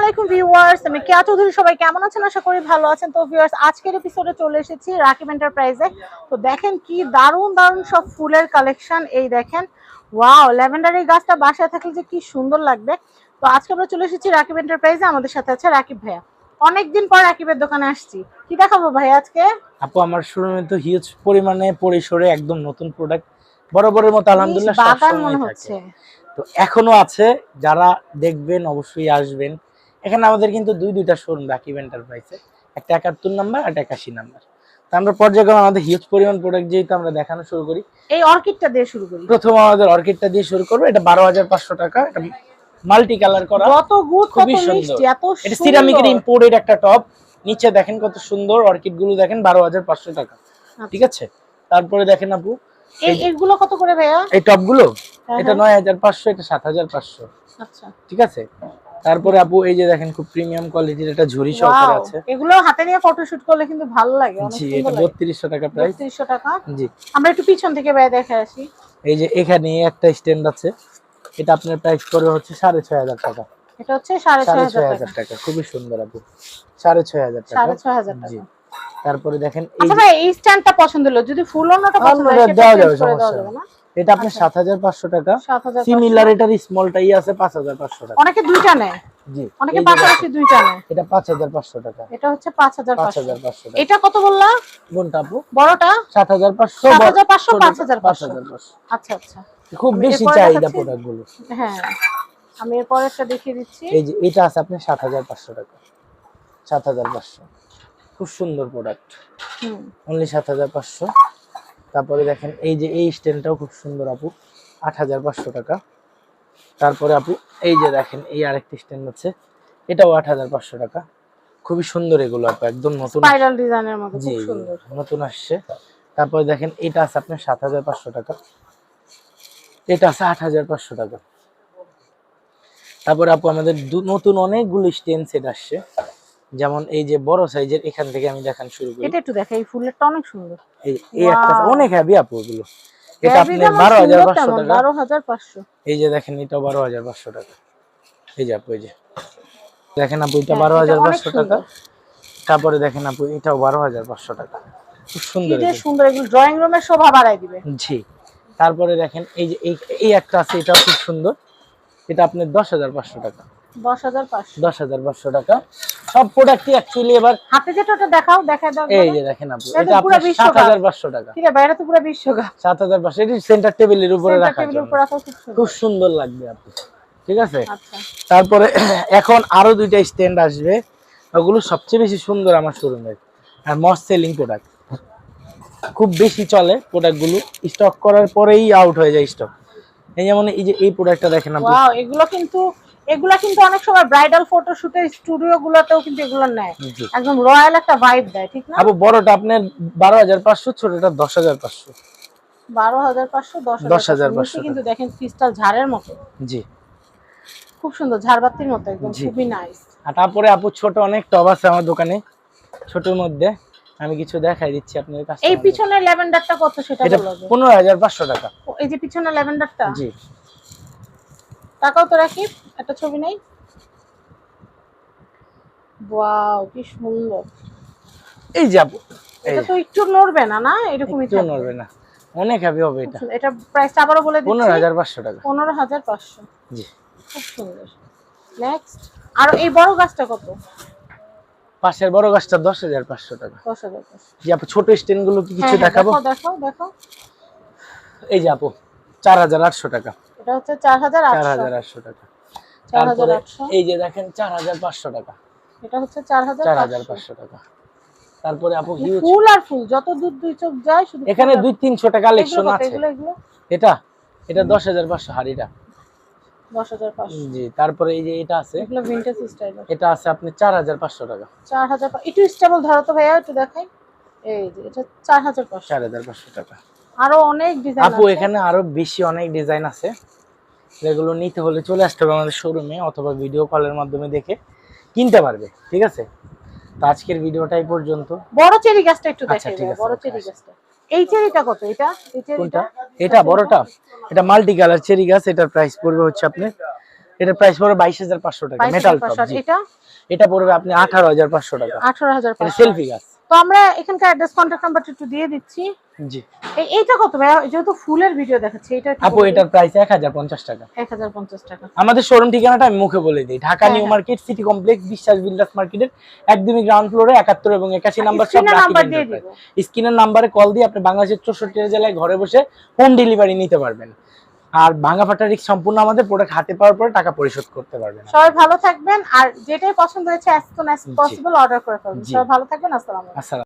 আলাইকুম ভিউয়ার্স, আমি কেয়া চৌধুরী। সবাই কেমন আছেন? আশা করি ভালো আছেন। তো ভিউয়ার্স, আজকের এপিসোডে চলে এসেছি রাকিব এন্টারপ্রাইজে। তো দেখেন কি দারুণ দারুণ সব ফুলের কালেকশন। এই দেখেন, ওয়াও, ল্যাভেন্ডার এই গাছটা বাসায় থাকলে যে কি সুন্দর লাগবে। তো আজকে আমরা চলে এসেছি রাকিব এন্টারপ্রাইজে। আমাদের সাথে আছে রাকিব ভাইয়া। অনেকদিন পর রাকিবের দোকানে আসছি। কি দেখাবো ভাই আজকে? আপু, আমার শোরুমে তো হিউজ পরিমাণে পরিসরে একদম নতুন প্রোডাক্ট বরাবরের মতো আলহামদুলিল্লাহ বাগান মনে সবসময় হচ্ছে। থাকে। তো এখনো আছে, যারা দেখবেন অবশ্যই আসবেন। এখানে আমাদের কিন্তু দুইটা শোরুম রাকিব এন্টারপ্রাইজে, একটা 71 নাম্বার আর 81 নাম্বার। তো আমরা পর্যায়ক্রমে আমাদের হিউজ পরিমাণ প্রোডাক্ট যেহেতু আমরা দেখানো শুরু করি, এই অর্কিডটা দিয়ে শুরু করি। প্রথম আমাদের অর্কিডটা দিয়ে শুরু করবো। এটা 12,500 টাকা। এটা মাল্টি কালার করা, কত গুড, কত খুবই সুন্দর। মিষ্টি, এত এটা সুন্দর। সিরামিকের ইম্পোর্টেড একটা টপ। নিচে দেখেন কত সুন্দর অর্কিড গুলো, দেখেন 12,500 টাকা। ঠিক আছে, তারপরে দেখেন আপু এইগুলো কত করে ভাইয়া? এই টপ গুলো, হ্যাঁ, এটা 9,500, এটা 7,500। আচ্ছা, ঠিক আছে। তারপরে আপু এই যে দেখেন খুব প্রিমিয়াম কোয়ালিটির একটা ঝুরি সহকারে আছে। এগুলো হাতে নিয়ে ফটোশুট করলে কিন্তু ভালো লাগে, অনেক জি, সুন্দর এটা লাগে। 3200 টাকা প্রাইস। 3200 টাকা। জি, আমরা একটু পিছন থেকে ভাইয়া দেখে আসি। এই যে এখানে একটা স্ট্যান্ড আছে, এটা আপনার প্রাইস পড়বে হচ্ছে 6,500 টাকা। এটা হচ্ছে 6,500 টাকা। টাকা, খুবই সুন্দর আপু, 6,500 টাকা। 6,500 জি, টাকা। তারপরে দেখেন এই আচ্ছা ভাই, এই স্ট্যান্ডটা পছন্দ হলো, যদি ফুল অন্যটা পছন্দ হয় সেটা দেওয়া চেঞ্জ যাবে, করে সমস্যা দেওয়া যাবে নেই। না? এটা আপনার 7,500 টাকা। 7,500। সিমিলার এটার স্মলটাই আছে 5,500 টাকা। অনেকে দুইটা নেয়, জি, অনেকে পাশাপাশি দুইটা নেয়। এটা 5,500 টাকা। এটা হচ্ছে 5,500। 5,500 টাকা। এটা কত বললা? কোনটা আপু? বড়টা 7,500। 7,500, 5,500। আচ্ছা আচ্ছা, খুব বেশি এরপরে চাহিদা দেখাচ্ছি। প্রোডাক্ট গুলো। হ্যাঁ, আমি এরপরেরটা দেখিয়ে দিচ্ছি। এই যে এটা আছে আপনার 7,500 টাকা। 7,500, খুব সুন্দর প্রোডাক্ট, অনলি 7,500। তারপরে দেখেন এই যে এই স্ট্যান্ডটাও খুব সুন্দর আপু, 8,500 টাকা। তারপরে আপু এই যে দেখেন এই আরেকটি স্ট্যান্ড আছে, এটাও 8,500 টাকা। খুবই সুন্দর এগুলো আপু, একদম নতুন স্পাইরাল ডিজাইনের মধ্যে জি, খুব সুন্দর। নতুন আসছে। তারপরে দেখেন এটা আছে আপনার 7,500 টাকা, এটা আছে 8,500 টাকা। তারপরে আপু আমাদের নতুন অনেকগুলো স্ট্যান্ড সেট আসছে, যেমন এই যে বড় সাইজের, এখান থেকে আমি দেখান শুরু করি। এটা একটু দেখা, এই ফুলেরটা অনেক সুন্দর। এই একটা অনেক হেভি আপু এগুলো। এটা হেভি আপনার যেমন 12,500 তেমন টাকা। 12,500। এই যে দেখেন এটা 12,500 টাকা। এই যে আপু এই যে দেখেন আপু, এটা হ্যাঁ, এটা অনেক 12,500 টাকা। সুন্দর। তারপরে দেখেন আপু এটাও 12,500 টাকা। খুব কি সুন্দর যে এগুলো। সুন্দর, এগুলো ড্রয়িং রুমের শোভা বাড়ায় দিবে। জি, তারপরে দেখেন এই যে এই একটা আছে, এটাও খুব সুন্দর। এটা আপনার 10,500 টাকা। 10,500। 10,500 টাকা। সব প্রোডাক্টই অ্যাকচুয়ালি এবার হাতে যেটা, ওটা দেখাও, দেখায় দাও। এই যে দেখেন আপু, এটা এটা পুরো আপনার 7,500 টাকা। ঠিক আছে, বাইরে তো পুরো বিশ্বকা। 7,500, এটি সেন্টার টেবিলের উপরে সেন্টার রাখার টেবিলের জন্য উপর রাখা খুব সুন্দর। খুব সুন্দর লাগবে আপু। ঠিক আছে। আচ্ছা, তারপরে এখন আরো দুইটা স্ট্যান্ড আসবে, ওগুলো সবচেয়ে বেশি সুন্দর আমার শোরুমের আর মোস্ট সেলিং প্রোডাক্ট। খুব বেশি চলে প্রোডাক্টগুলো, স্টক করার পরেই আউট হয়ে যায় স্টক। এই যেমন এই যে এই প্রোডাক্টটা দেখেন আপু, ওয়াও, এগুলা কিন্তু অনেক সময় ব্রাইডাল ফটোশুটের স্টুডিও গুলোতেও কিন্তু এগুলো নেয়। জি একদম রয়্যাল একটা ভাইব দেয়, ঠিক না? আপু, বড়টা আপনার 12,500, ছোটটা 10,500। 12,500, 10,500 কিন্তু দেখেন ক্রিস্টাল ঝাড়ের মতো। জি, খুব সুন্দর, ঝাড়বাতির মতো একদম, জি। খুবই নাইস। আর তারপরে আপু ছোট অনেক টব আছে আমার দোকানে, ছোটর মধ্যে আমি কিছু দেখাই দিচ্ছি আপনাদের কাছে। এই পিছনের ল্যাভেন্ডারটা কত সেটা এটা বলবে? 15,500 টাকা। এই যে পিছনের ল্যাভেন্ডারটা, জি, তাকাও তো রাখি, একটা ছবি নেই। ওয়াও, কি সুন্দর। এই যে আপু, এটা তো একটু নড়বে না, না এরকমই একটু থাকবে? নড়বে না, অনেক হেভি হবে এটা। এটা প্রাইসটা আবারও বলে দিচ্ছি, 15,500 টাকা। 15,500। জি, খুব সুন্দর। নেক্সট, আর এই বড় গাছটা কত? পাশের বড় গাছটা 10,500 টাকা। 10,500। জি আপু, ছোট স্ট্যান্ড গুলো কি কিছু হ্যাঁ, দেখাবো? দেখাও দেখাও। এই যে আপু 4,800 টাকা। এটা হচ্ছে 4,800। 4,800 টাকা। তারপরে 4,800। এই যে দেখেন 4,500 টাকা। এটা হচ্ছে 4,500। 4,500 টাকা। তারপরে আপু হিউজ ফুল আর ফুল, যত দূর দুই চোখ যায় শুধু এখানে ফুল আর 2-300 টাকা কালেকশন ফুল। আছে। এগুলো এটা 10,500 হাড়িটা। 10,500। জি, তারপরে এই যে এটা আছে, এগুলো ভিনটেজ স্টাইল। এটা আছে আপনি 4,500 টাকা। 4,000। একটু স্টেবল ধরো তো ভাইয়া, একটু দেখাই। এই যে এটা 4,500। 4,500 টাকা। আরো অনেক ডিজাইন আপু আছে। এখানে আরো বেশি অনেক ডিজাইন আছে, যেগুলো নিতে হলে চলে আসতে হবে আমাদের শোরুমে, অথবা ভিডিও কলের মাধ্যমে দেখে কিনতে পারবে। ঠিক আছে, তো আজকের ভিডিওটা এই পর্যন্ত। বড় চেরি গাছটা একটু আচ্ছা, দেখাই ঠিক ভাইয়া, আছে, বড় ওকে, চেরি আসি। গাছটা। এই চেরিটা কত? এটা এই চেরিটা, কোনটা? এটা বড়টা, এটা মাল্টি কালার চেরি গাছ। এটার প্রাইস পড়বে হচ্ছে আপনি এটা প্রাইস পড়বে 22,500 টাকা মেটাল টপ। 22,500। এটা এটা পড়বে আপনি 18,500 টাকা। 18,500। সেলফি গাছ। তো আমরা এখানকার অ্যাড্রেস কন্টাক্ট নাম্বারটা একটু দিয়ে দিচ্ছি। জি এইটা কত ভাইয়া? যেহেতু ফুলের ভিডিও দেখাচ্ছি, এটা আপু এটার প্রাইস 1050 টাকা। 1050 টাকা। আমাদের শোরুম ঠিকানাটা আমি মুখে বলে দিই, ঢাকা হ্যাঁ, নিউ হ্যাঁ। মার্কেট সিটি কমপ্লেক্স বিশ্বাস বিল্ডার্স মার্কেটের একদমই গ্রাউন্ড ফ্লোরে 71 এবং 81 নাম্বার সব স্ক্রিনে নাম্বার দিয়ে রাখি। দিব। স্ক্রিনের নাম্বারে কল দিয়ে আপনি বাংলাদেশের 64 জেলায় ঘরে বসে হোম ডেলিভারি নিতে পারবেন। আর ভাঙা ফাটা রিস্ক সম্পূর্ণ আমাদের, প্রোডাক্ট হাতে পাওয়ার পরে টাকা পরিশোধ করতে পারবেন। সবাই ভালো থাকবেন, আর যেটাই পছন্দ হয়েছে as soon as possible order করে ফেলবেন। জি। সবাই ভালো থাকবেন। আসসালামু আলাইকুম। আসসালাম।